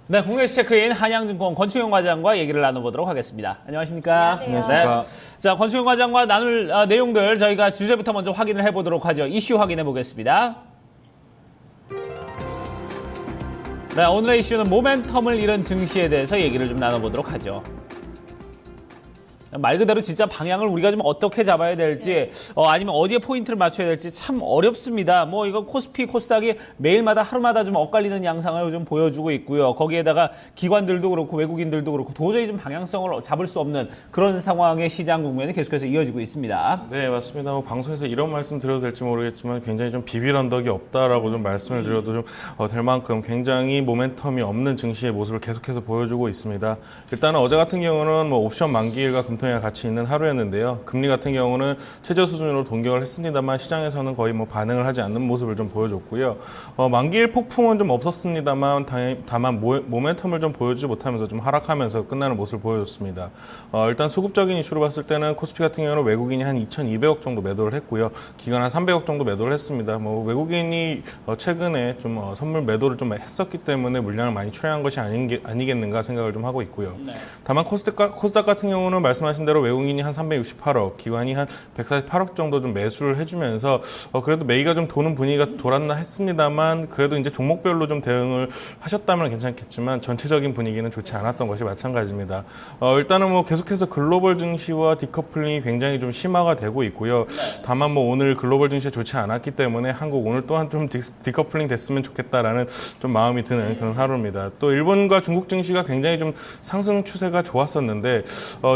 네, 국내 체크인 한양증권 권충현 과장과 얘기를 나눠보도록 하겠습니다. 안녕하십니까? 안녕하세요. 네. 자, 권충현 과장과 나눌 내용들 저희가 주제부터 먼저 확인을 해보도록 하죠. 이슈 확인해 보겠습니다. 네, 오늘의 이슈는 모멘텀을 잃은 증시에 대해서 얘기를 좀 나눠보도록 하죠. 말 그대로 진짜 방향을 우리가 좀 어떻게 잡아야 될지 아니면 어디에 포인트를 맞춰야 될지 참 어렵습니다. 뭐 이거 코스피, 코스닥이 매일마다 하루마다 좀 엇갈리는 양상을 좀 보여주고 있고요. 거기에다가 기관들도 그렇고 외국인들도 그렇고 도저히 좀 방향성을 잡을 수 없는 그런 상황의 시장 국면이 계속해서 이어지고 있습니다. 네, 맞습니다. 뭐 방송에서 이런 말씀 드려도 될지 모르겠지만 굉장히 좀 비빌 언덕이 없다라고 좀 말씀을 드려도 좀 될 만큼 굉장히 모멘텀이 없는 증시의 모습을 계속해서 보여주고 있습니다. 일단은 어제 같은 경우는 뭐 옵션 만기일과 금통위가 같이 있는 하루였는데요. 금리 같은 경우는 최저 수준으로 동결을 했습니다만 시장에서는 거의 뭐 반응을 하지 않는 모습을 좀 보여줬고요. 만기일 폭풍은 좀 없었습니다만 다만 모멘텀을 좀 보여주지 못하면서 좀 하락하면서 끝나는 모습을 보여줬습니다. 일단 수급적인 이슈로 봤을 때는 코스피 같은 경우는 외국인이 한 2,200억 정도 매도를 했고요. 기관 한 300억 정도 매도를 했습니다. 뭐 외국인이 최근에 좀 선물 매도를 좀 했었기 때문에 물량을 많이 출하한 것이 아니겠는가 생각을 좀 하고 있고요. 네. 다만 코스닥 같은 경우는 말씀하신 대로 외국인이 한 368억, 기관이 한 148억 정도 좀 매수를 해주면서 그래도 매기가 좀 도는 분위기가 돌았나 했습니다만 그래도 이제 종목별로 좀 대응을 하셨다면 괜찮겠지만 전체적인 분위기는 좋지 않았던 것이 마찬가지입니다. 일단은 뭐 계속해서 글로벌 증시와 디커플링이 굉장히 좀 심화가 되고 있고요. 다만 뭐 오늘 글로벌 증시가 좋지 않았기 때문에 한국 오늘 또한 좀 디커플링 됐으면 좋겠다라는 좀 마음이 드는 그런 하루입니다. 또 일본과 중국 증시가 굉장히 좀 상승 추세가 좋았었는데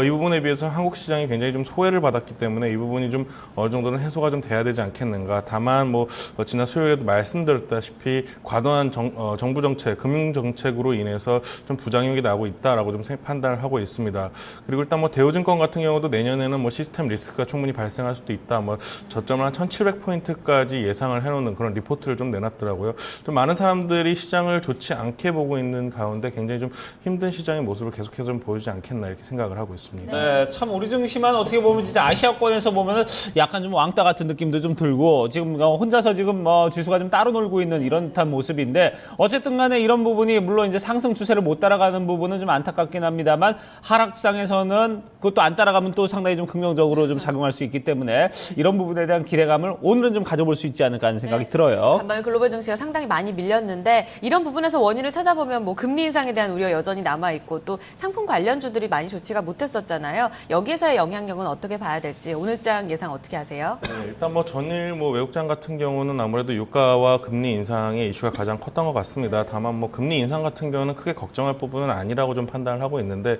이 부분에 비해서 한국 시장이 굉장히 좀 소외를 받았기 때문에 이 부분이 좀 어느 정도는 해소가 좀 돼야 되지 않겠는가. 다만 뭐 지난 수요일에도 말씀드렸다시피 과도한 정부 정책, 금융 정책으로 인해서 좀 부작용이 나고 있다라고 좀 판단을 하고 있습니다. 그리고 일단 뭐 대우증권 같은 경우도 내년에는 뭐 시스템 리스크가 충분히 발생할 수도 있다. 뭐 저점을 한 1,700포인트까지 예상을 해놓는 그런 리포트를 좀 내놨더라고요. 좀 많은 사람들이 시장을 좋지 않게 보고 있는 가운데 굉장히 좀 힘든 시장의 모습을 계속해서 좀 보여주지 않겠나 이렇게 생각을 하고 있습니다. 네, 참 우리 증시만 어떻게 보면 진짜 아시아권에서 보면은 약간 좀 왕따 같은 느낌도 좀 들고 지금 혼자서 지금 지수가 좀 따로 놀고 있는 이런 듯한 모습인데 어쨌든 간에 이런 부분이 물론 이제 상승 추세를 못 따라가는 부분은 좀 안타깝긴 합니다만 하락장에서는 그것도 안 따라가면 또 상당히 좀 긍정적으로 좀 작용할 수 있기 때문에 이런 부분에 대한 기대감을 오늘은 좀 가져볼 수 있지 않을까 하는 생각이 들어요. 간밤에 글로벌 증시가 상당히 많이 밀렸는데 이런 부분에서 원인을 찾아보면 뭐 금리 인상에 대한 우려 여전히 남아있고 또 상품 관련주들이 많이 좋지가 못했었잖아요. 여기에서의 영향력은 어떻게 봐야 될지 오늘장 예상 어떻게 하세요? 네, 일단 뭐 전일 뭐 외국장 같은 경우는 아무래도 유가와 금리 인상의 이슈가 가장 컸던 것 같습니다. 다만 뭐 금리 인상 같은 경우는 크게 걱정할 부분은 아니라고 좀 판단을 하고 있는데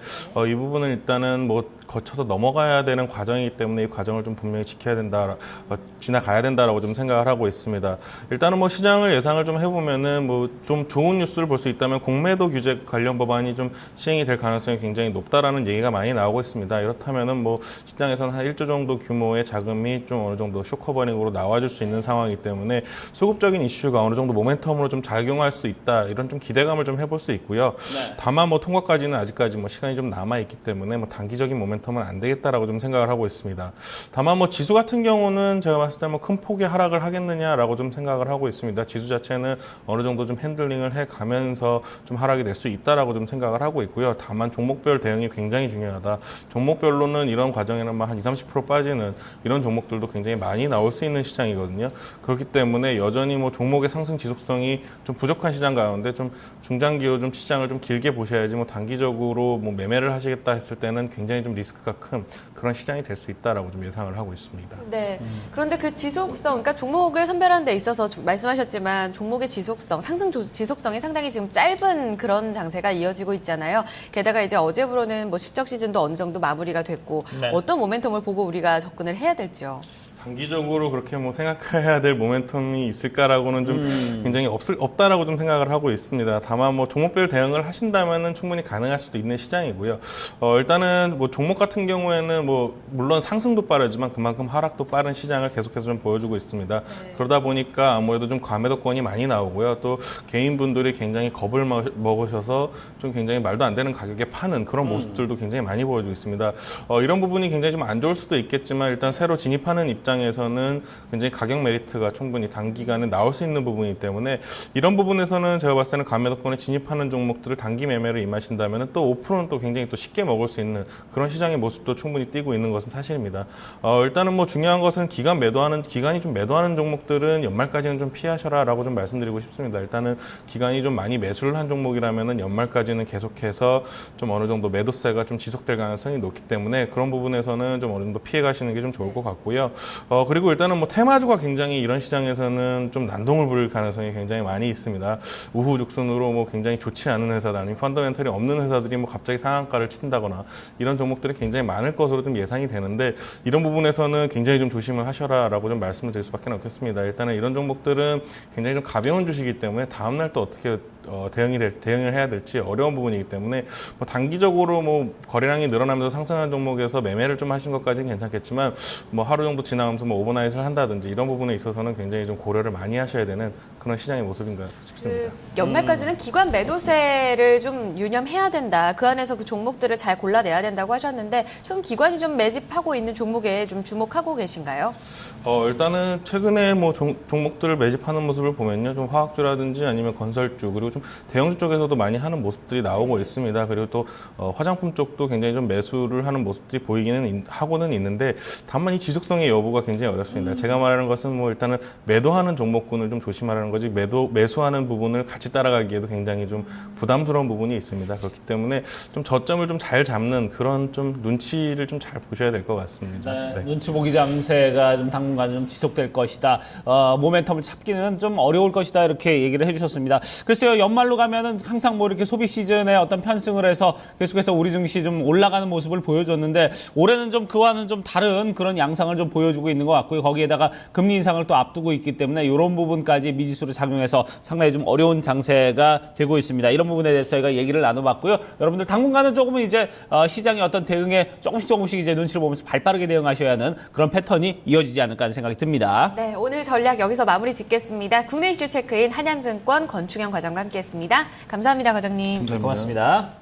이 부분은 일단은 뭐 거쳐서 넘어가야 되는 과정이기 때문에 이 과정을 좀 분명히 지나가야 된다라고 좀 생각을 하고 있습니다. 일단은 뭐 시장을 예상을 좀 해보면은 뭐 좀 좋은 뉴스를 볼 수 있다면 공매도 규제 관련 법안이 좀 시행이 될 가능성이 굉장히 높다라는 얘기가 많이 나오고 있습니다. 이렇다면은 뭐 시장에서는 한 1조 정도 규모의 자금이 좀 어느 정도 쇼커버닝으로 나와줄 수 있는 상황이기 때문에 수급적인 이슈가 어느 정도 모멘텀으로 좀 작용할 수 있다 이런 좀 기대감을 좀 해볼 수 있고요. 네. 다만 뭐 통과까지는 아직까지 뭐 시간이 좀 남아 있기 때문에 뭐 단기적인 모멘텀은 안 되겠다라고 좀 생각을 하고 있습니다. 다만 뭐 지수 같은 경우는 제가 봤을 때 뭐 큰 폭의 하락을 하겠느냐라고 좀 생각을 하고 있습니다. 지수 자체는 어느 정도 좀 핸들링을 해 가면서 좀 하락이 될 수 있다라고 좀 생각을 하고 있고요. 다만 종목별 대응이 굉장히 중요하다. 종목별로는 이런 과정에는 한 20-30% 빠지는 이런 종목들도 굉장히 많이 나올 수 있는 시장이거든요. 그렇기 때문에 여전히 뭐 종목의 상승 지속성이 좀 부족한 시장 가운데 좀 중장기로 좀 시장을 좀 길게 보셔야지 뭐 단기적으로 뭐 매매를 하시겠다 했을 때는 굉장히 좀 리스크가 큰 그런 시장이 될 수 있다라고 좀 예상을 하고 있습니다. 네. 그런데 그 지속성, 그러니까 종목을 선별하는 데 있어서 말씀하셨지만 종목의 지속성, 상승 지속성이 상당히 지금 짧은 그런 장세가 이어지고 있잖아요. 게다가 이제 어제부로는 뭐 실적 시즌도 어느 정도 마무리가 됐고 네. 어떤 모멘텀을 보고 우리가 접근을 해야 될지요. 단기적으로 그렇게 뭐 생각해야 될 모멘텀이 있을까라고는 좀 굉장히 없다라고 좀 생각을 하고 있습니다. 다만 뭐 종목별 대응을 하신다면은 충분히 가능할 수도 있는 시장이고요. 일단은 뭐 종목 같은 경우에는 뭐 물론 상승도 빠르지만 그만큼 하락도 빠른 시장을 계속해서 좀 보여주고 있습니다. 네. 그러다 보니까 아무래도 좀 과매도권이 많이 나오고요. 또 개인분들이 굉장히 겁을 먹으셔서 좀 굉장히 말도 안 되는 가격에 파는 그런 모습들도 굉장히 많이 보여주고 있습니다. 이런 부분이 굉장히 좀 안 좋을 수도 있겠지만 일단 새로 진입하는 입장 입장에서는 굉장히 가격 메리트가 충분히 단기간에 나올 수 있는 부분이기 때문에 이런 부분에서는 제가 봤을 때는 감매도권에 진입하는 종목들을 단기 매매로 임하신다면 또 5%는 또 굉장히 또 쉽게 먹을 수 있는 그런 시장의 모습도 충분히 띄고 있는 것은 사실입니다. 일단은 뭐 중요한 것은 기간이 좀 매도하는 종목들은 연말까지는 좀 피하셔라라고 좀 말씀드리고 싶습니다. 일단은 기간이 좀 많이 매수를 한 종목이라면은 연말까지는 계속해서 좀 어느 정도 매도세가 좀 지속될 가능성이 높기 때문에 그런 부분에서는 좀 어느 정도 피해 가시는 게 좀 좋을 것 같고요. 그리고 일단은 뭐 테마주가 굉장히 이런 시장에서는 좀 난동을 부릴 가능성이 굉장히 많이 있습니다. 우후죽순으로 뭐 굉장히 좋지 않은 회사들 아니면 펀더멘털이 없는 회사들이 뭐 갑자기 상한가를 친다거나 이런 종목들이 굉장히 많을 것으로 좀 예상이 되는데 이런 부분에서는 굉장히 좀 조심을 하셔라라고 좀 말씀을 드릴 수밖에 없겠습니다. 일단은 이런 종목들은 굉장히 좀 가벼운 주식이기 때문에 다음날 또 어떻게 대응을 해야 될지 어려운 부분이기 때문에 뭐 단기적으로 뭐 거래량이 늘어나면서 상승한 종목에서 매매를 좀 하신 것까지는 괜찮겠지만 뭐 하루 정도 지나가면서 뭐 오버나잇을 한다든지 이런 부분에 있어서는 굉장히 좀 고려를 많이 하셔야 되는 그런 시장의 모습인가 싶습니다. 연말까지는 기관 매도세를 좀 유념해야 된다. 그 안에서 그 종목들을 잘 골라내야 된다고 하셨는데 최근 기관이 좀 매집하고 있는 종목에 좀 주목하고 계신가요? 일단은 최근에 뭐 종목들을 매집하는 모습을 보면요. 좀 화학주라든지 아니면 건설주 그리고 좀 대형주 쪽에서도 많이 하는 모습들이 나오고 있습니다. 그리고 또 화장품 쪽도 굉장히 좀 매수를 하는 모습들이 하고는 있는데 다만 이 지속성의 여부가 굉장히 어렵습니다. 제가 말하는 것은 뭐 일단은 매도하는 종목군을 좀 조심하라는 거지 매수하는 부분을 같이 따라가기에도 굉장히 좀 부담스러운 부분이 있습니다. 그렇기 때문에 좀 저점을 좀 잘 잡는 그런 좀 눈치를 좀 잘 보셔야 될 것 같습니다. 네. 눈치 보기 장세가 좀 당분간 좀 지속될 것이다. 모멘텀을 잡기는 좀 어려울 것이다. 이렇게 얘기를 해주셨습니다. 글쎄요, 연말로 가면은 항상 뭐 이렇게 소비 시즌에 어떤 편승을 해서 계속해서 우리 증시 좀 올라가는 모습을 보여줬는데 올해는 좀 그와는 좀 다른 그런 양상을 좀 보여주고 있는 것 같고요. 거기에다가 금리 인상을 또 앞두고 있기 때문에 이런 부분까지 미지수로 작용해서 상당히 좀 어려운 장세가 되고 있습니다. 이런 부분에 대해서 저희가 얘기를 나눠봤고요. 여러분들 당분간은 조금은 이제 시장의 어떤 대응에 조금씩 이제 눈치를 보면서 발빠르게 대응하셔야 하는 그런 패턴이 이어지지 않을까 하는 생각이 듭니다. 네, 오늘 전략 여기서 마무리 짓겠습니다. 국내 이슈 체크인 한양증권 권충현 과장과 함께했습니다. 감사합니다, 과장님. 감사합니다. 고맙습니다.